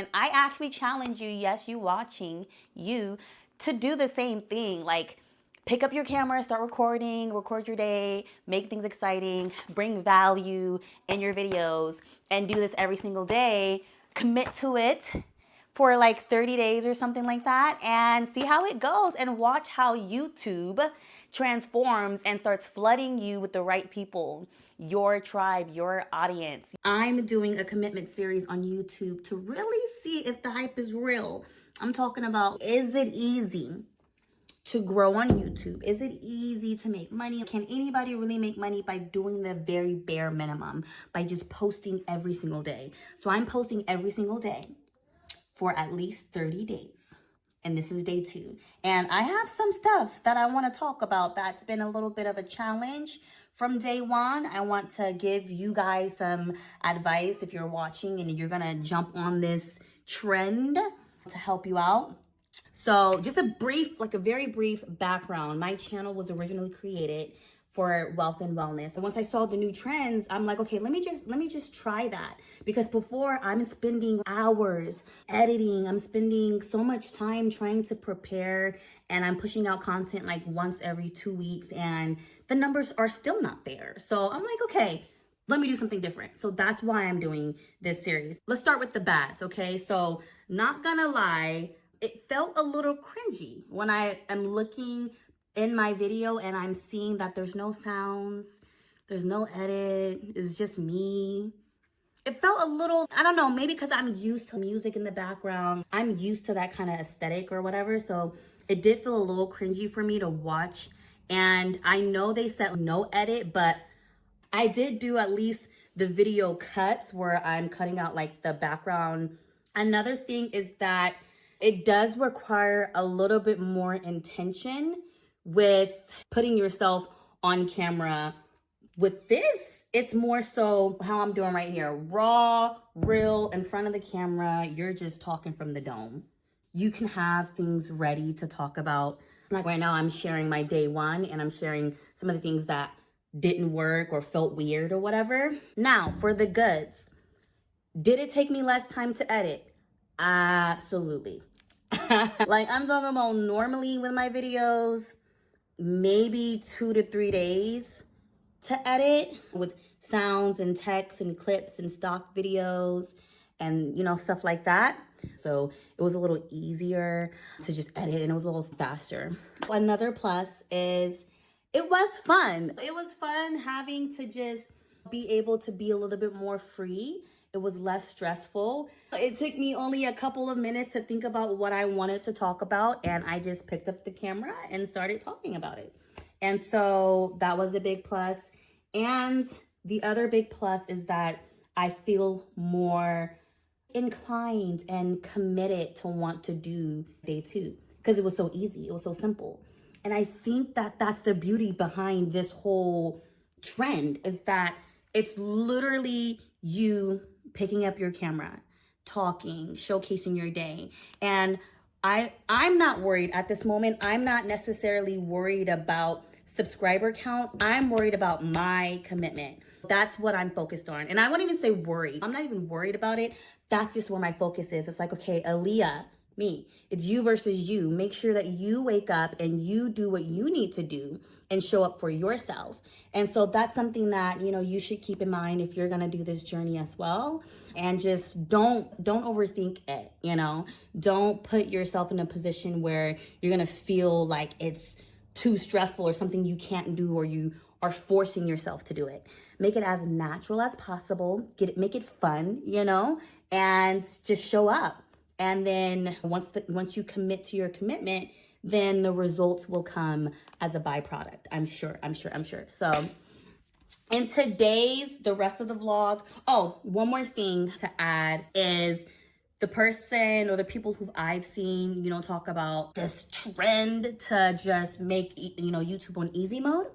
And I actually challenge you, yes, you watching, you, to do the same thing. Like, pick up your camera, start recording, record your day, make things exciting, bring value in your videos, and do this every single day. Commit to it for like 30 days or something like that, and see how it goes, and watch how YouTube transforms and starts flooding you with the right people, your tribe, your audience. I'm doing a commitment series on YouTube to really see if the hype is real. I'm talking about, is it easy to grow on YouTube? Is it easy to make money? Can anybody really make money by doing the very bare minimum, by just posting every single day? So I'm posting every single day for at least 30 days. And this is day 2. And I have some stuff that I want to talk about that's been a little bit of a challenge from day 1. I want to give you guys some advice if you're watching and you're going to jump on this trend to help you out. So just a very brief background. My channel was originally created for wealth and wellness. And once I saw the new trends, I'm like, okay, let me just try that. Because before, I'm spending hours editing. I'm spending so much time trying to prepare, and I'm pushing out content like once every 2 weeks, and the numbers are still not there. So I'm like, okay, let me do something different. So that's why I'm doing this series. Let's start with the bads, okay? So not gonna lie, it felt a little cringy when I am looking in my video and I'm seeing that there's no sounds, there's no edit, it's just me. It felt a little, I don't know, maybe because I'm used to music in the background. I'm used to that kind of aesthetic or whatever. So it did feel a little cringy for me to watch. And I know they said no edit, but I did do at least the video cuts where I'm cutting out like the background. Another thing is that it does require a little bit more intention with putting yourself on camera. With this, it's more so how I'm doing right here. Raw, real, in front of the camera. You're just talking from the dome. You can have things ready to talk about. Like right now, I'm sharing my day 1 and I'm sharing some of the things that didn't work or felt weird or whatever. Now, for the goods. Did it take me less time to edit? Absolutely. Like, I'm talking about normally with my videos, maybe 2 to 3 days to edit with sounds and text and clips and stock videos and, you know, stuff like that. So it was a little easier to just edit, and it was a little faster. Another plus is it was fun. It was fun having to just be able to be a little bit more free. It was less stressful. It took me only a couple of minutes to think about what I wanted to talk about, and I just picked up the camera and started talking about it. And so that was a big plus. And the other big plus is that I feel more inclined and committed to want to do day 2 because it was so easy. It was so simple. And I think that that's the beauty behind this whole trend, is that it's literally you picking up your camera, talking, showcasing your day. And I'm not worried at this moment. I'm not necessarily worried about subscriber count. I'm worried about my commitment. That's what I'm focused on. And I won't even say worry. I'm not even worried about it. That's just where my focus is. It's like, okay, Aaliyah, me, it's you versus you. Make sure that you wake up and you do what you need to do and show up for yourself. And so that's something that, you know, you should keep in mind if you're going to do this journey as well. And just don't overthink it, you know. Don't put yourself in a position where you're going to feel like it's too stressful or something you can't do, or you are forcing yourself to do it. Make it as natural as possible. Make it fun, you know, and just show up. And then once you commit to your commitment, then the results will come as a byproduct. I'm sure. So in the rest of the vlog, one more thing to add is the person or the people who I've seen, you know, talk about this trend to just make, you know, YouTube on easy mode,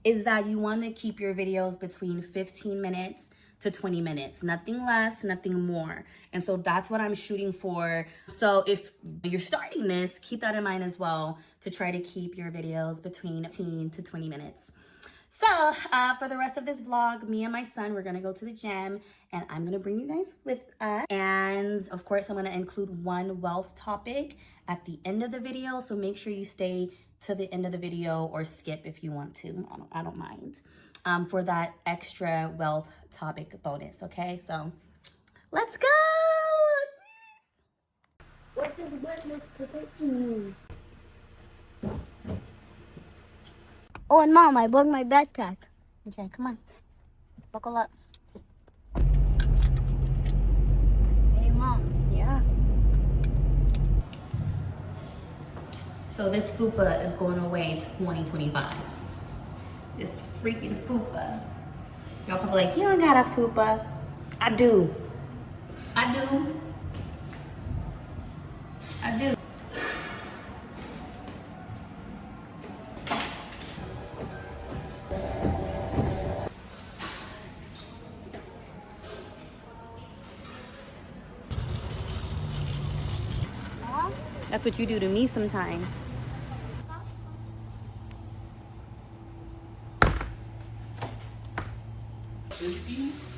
is that you want to keep your videos between 15 minutes to 20 minutes, nothing less, nothing more. And so that's what I'm shooting for. So if you're starting this, keep that in mind as well, to try to keep your videos between 15 to 20 minutes. So, for the rest of this vlog, me and my son, we're gonna go to the gym and I'm gonna bring you guys with us. And of course, I'm gonna include one wealth topic at the end of the video. So make sure you stay to the end of the video or skip if you want to. I don't mind for that extra wealth topic bonus, okay? So let's go. What does wetness protection mean? Oh, and Mom, I brought my backpack. Okay, come on. Buckle up. Hey, Mom. Yeah. So this FUPA is going away in 2025. This freaking FUPA. Y'all probably like, you don't got a FUPA. I do. I do. I do. Mom? That's what you do to me sometimes. Jimmy Beans.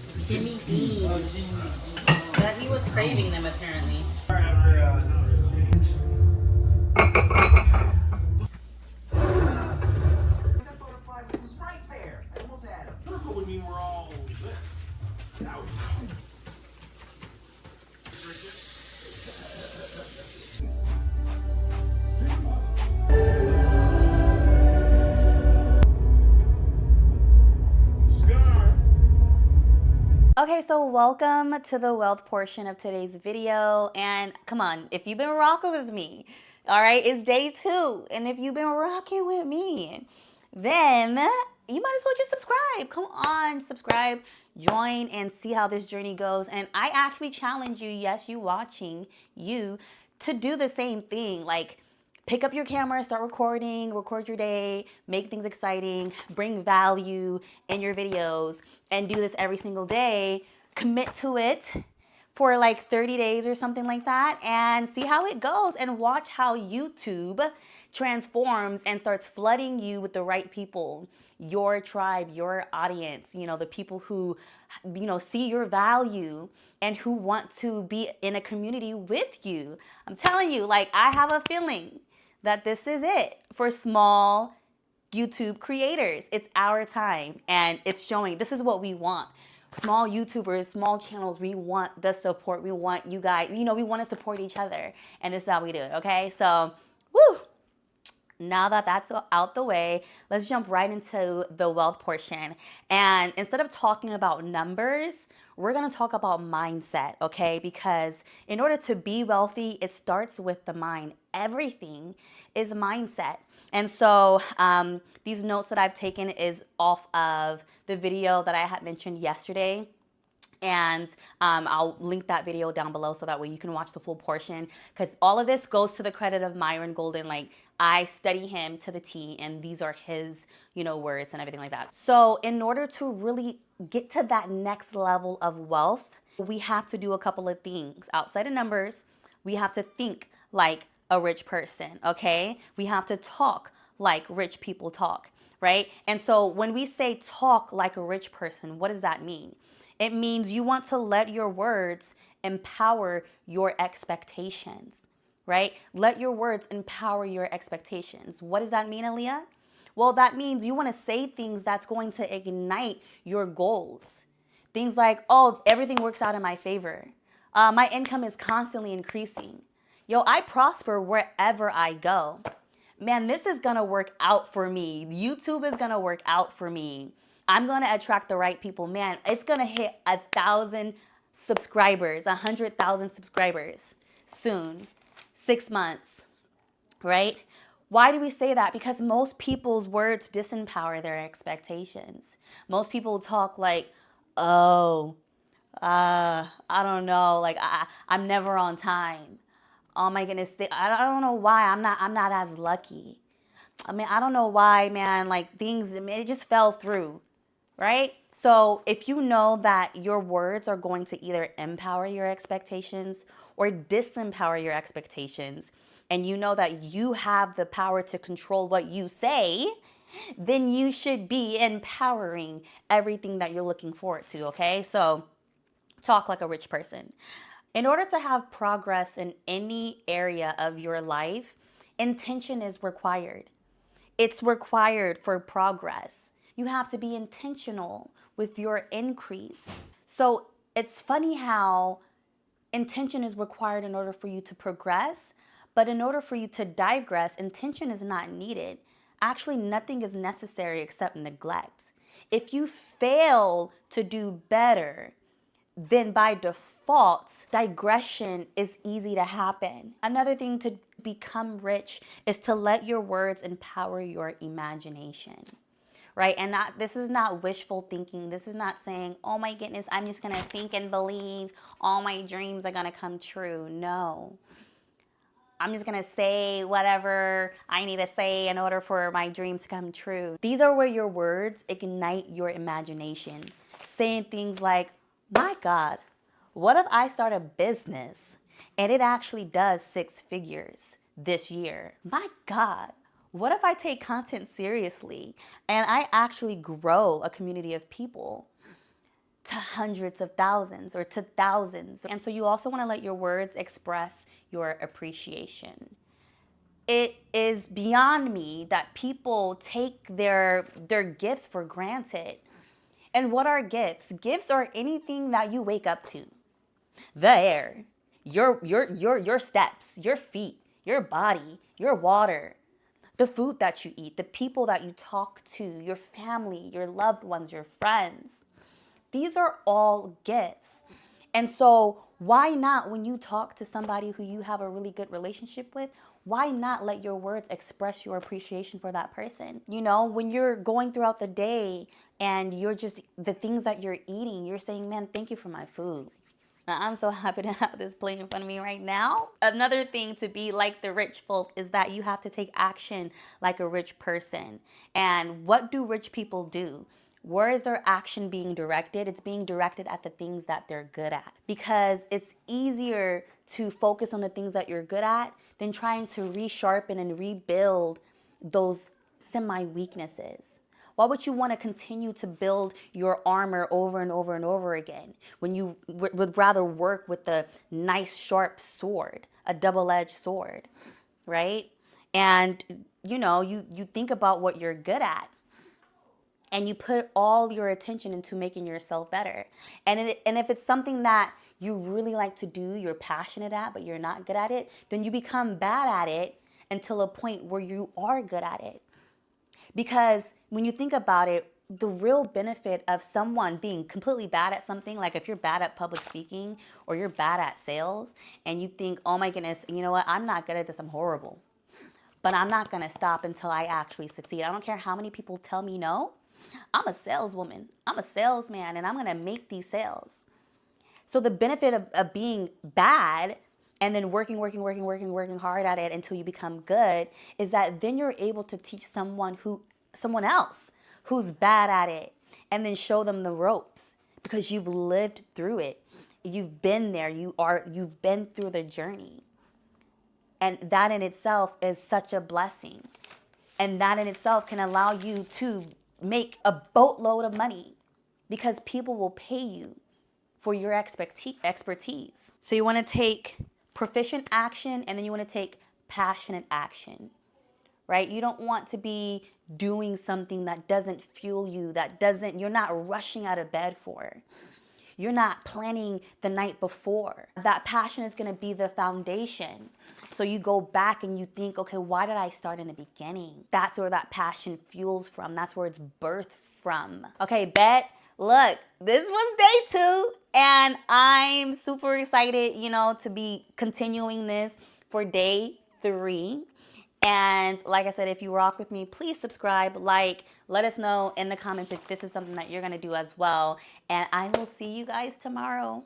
That he was craving them apparently. Okay, so welcome to the wealth portion of today's video. And come on, if you've been rocking with me, all right, it's day 2. And if you've been rocking with me, then you might as well just subscribe. Come on, subscribe, join, and see how this journey goes. And I actually challenge you, yes, you watching, you, to do the same thing. Like, pick up your camera, start recording, record your day, make things exciting, bring value in your videos, and do this every single day. Commit to it for like 30 days or something like that and see how it goes and watch how YouTube transforms and starts flooding you with the right people, your tribe, your audience, you know, the people who, you know, see your value and who want to be in a community with you. I'm telling you, like, I have a feeling that this is it for small YouTube creators. It's our time and it's showing this is what we want. Small YouTubers, small channels, we want the support. We want you guys, you know, we want to support each other. And this is how we do it, okay? So, woo! Now that that's out the way, let's jump right into the wealth portion. And instead of talking about numbers, we're going to talk about mindset, okay? Because in order to be wealthy, it starts with the mind. Everything is mindset. And so these notes that I've taken is off of the video that I had mentioned yesterday. And I'll link that video down below so that way you can watch the full portion, because all of this goes to the credit of Myron Golden. Like, I study him to the T, and these are his, you know, words and everything like that. So in order to really get to that next level of wealth, we have to do a couple of things. Outside of numbers, we have to think like a rich person, okay? We have to talk like rich people talk, right? And so when we say talk like a rich person, what does that mean? It means you want to let your words empower your expectations, right? Let your words empower your expectations. What does that mean, Aaliyah? Well, that means you want to say things that's going to ignite your goals. Things like, oh, everything works out in my favor. My income is constantly increasing. Yo, I prosper wherever I go. Man, this is going to work out for me. YouTube is going to work out for me. I'm going to attract the right people. Man, it's going to hit 1,000 subscribers, 100,000 subscribers soon, 6 months, right? Why do we say that? Because most people's words disempower their expectations. Most people talk like, oh, I don't know, like I'm never on time. Oh my goodness, I don't know why I'm not as lucky. I mean, I don't know why, man, like things, it just fell through. Right? So if you know that your words are going to either empower your expectations or disempower your expectations, and you know that you have the power to control what you say, then you should be empowering everything that you're looking forward to, okay? So talk like a rich person. In order to have progress in any area of your life, intention is required. It's required for progress. You have to be intentional with your increase. So it's funny how intention is required in order for you to progress, but in order for you to digress, intention is not needed. Actually, nothing is necessary except neglect. If you fail to do better, then by default, digression is easy to happen. Another thing to become rich is to let your words empower your imagination, right? And this is not wishful thinking. This is not saying, oh my goodness, I'm just gonna think and believe all my dreams are gonna come true. No. I'm just gonna say whatever I need to say in order for my dreams to come true. These are where your words ignite your imagination. Saying things like, my God, what if I start a business and it actually does 6 figures this year? My God, what if I take content seriously and I actually grow a community of people to hundreds of thousands or to thousands? And so you also want to let your words express your appreciation. It is beyond me that people take their gifts for granted. And what are gifts? Gifts are anything that you wake up to. The air, your steps, your feet, your body, your water, the food that you eat, the people that you talk to, your family, your loved ones, your friends. These are all gifts. And so why not, when you talk to somebody who you have a really good relationship with, why not let your words express your appreciation for that person? You know, when you're going throughout the day and you're just, the things that you're eating, you're saying, man, thank you for my food. Now, I'm so happy to have this plate in front of me right now. Another thing to be like the rich folk is that you have to take action like a rich person. And what do rich people do? Where is their action being directed? It's being directed at the things that they're good at. Because it's easier to focus on the things that you're good at than trying to resharpen and rebuild those semi-weaknesses. Why would you want to continue to build your armor over and over and over again when you would rather work with the nice sharp sword, a double-edged sword, right? And you know, you think about what you're good at, and you put all your attention into making yourself better. And if it's something that you really like to do, you're passionate at, but you're not good at it, then you become bad at it until a point where you are good at it. Because when you think about it, the real benefit of someone being completely bad at something, like if you're bad at public speaking or you're bad at sales and you think, oh my goodness, you know what, I'm not good at this, I'm horrible. But I'm not gonna stop until I actually succeed. I don't care how many people tell me no. I'm a saleswoman, I'm a salesman, and I'm gonna make these sales. So the benefit of being bad and then working hard at it until you become good is that then you're able to teach someone else who's bad at it, and then show them the ropes because you've lived through it. You've been there, you've been through the journey. And that in itself is such a blessing. And that in itself can allow you to make a boatload of money because people will pay you for your expertise. So you want to take proficient action, and then you want to take passionate action, right? You don't want to be doing something that doesn't fuel you, you're not rushing out of bed for. You're not planning the night before. That passion is going to be the foundation. So you go back and you think, okay, why did I start in the beginning? That's where that passion fuels from. That's where it's birthed from. Okay, bet. Look, this was day 2 and I'm super excited, to be continuing this for day 3. And like I said, if you rock with me, please subscribe, let us know in the comments if this is something that you're going to do as well. And I will see you guys tomorrow.